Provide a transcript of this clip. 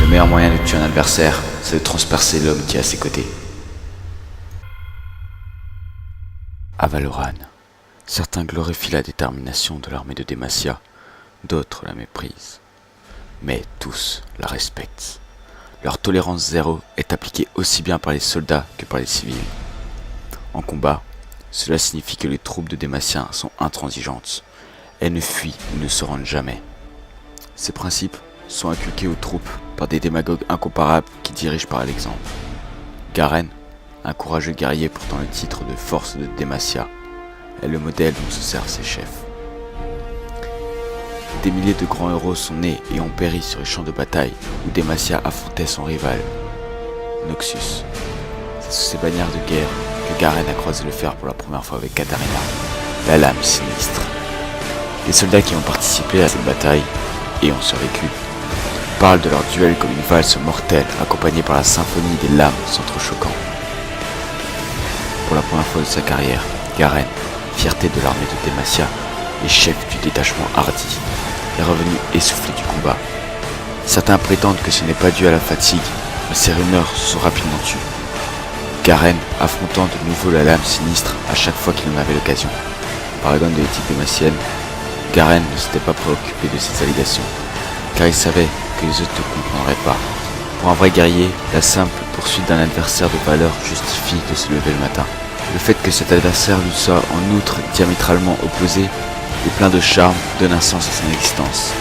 Le meilleur moyen de tuer un adversaire, c'est de transpercer l'homme qui est à ses côtés. À Valoran, certains glorifient la détermination de l'armée de Demacia, d'autres la méprisent. Mais tous la respectent. Leur tolérance zéro est appliquée aussi bien par les soldats que par les civils. En combat, cela signifie que les troupes de Demacia sont intransigeantes. Elles ne fuient ou ne se rendent jamais. Ces principes sont inculqués aux troupes par des démagogues incomparables qui dirigent par l'exemple. Garen, un courageux guerrier portant le titre de force de Demacia, est le modèle dont se servent ses chefs. Des milliers de grands héros sont nés et ont péri sur les champs de bataille où Demacia affrontait son rival, Noxus. C'est sous ces bannières de guerre que Garen a croisé le fer pour la première fois avec Katarina, la lame sinistre. Les soldats qui ont participé à cette bataille et ont survécu parlent de leur duel comme une valse mortelle accompagnée par la symphonie des lames s'entrechoquant. Pour la première fois de sa carrière, Garen, fierté de l'armée de Demacia et chef du détachement hardi, est revenu essoufflé du combat. Certains prétendent que ce n'est pas dû à la fatigue, mais ces rumeurs se sont rapidement tues. Garen affrontant de nouveau la lame sinistre à chaque fois qu'il en avait l'occasion. Paragon de l'éthique démacienne, Garen ne s'était pas préoccupé de ces allégations, car il savait que les autres ne comprendraient pas. Pour un vrai guerrier, la simple poursuite d'un adversaire de valeur justifie de se lever le matin. Le fait que cet adversaire lui soit en outre diamétralement opposé et plein de charme donne un sens à son existence.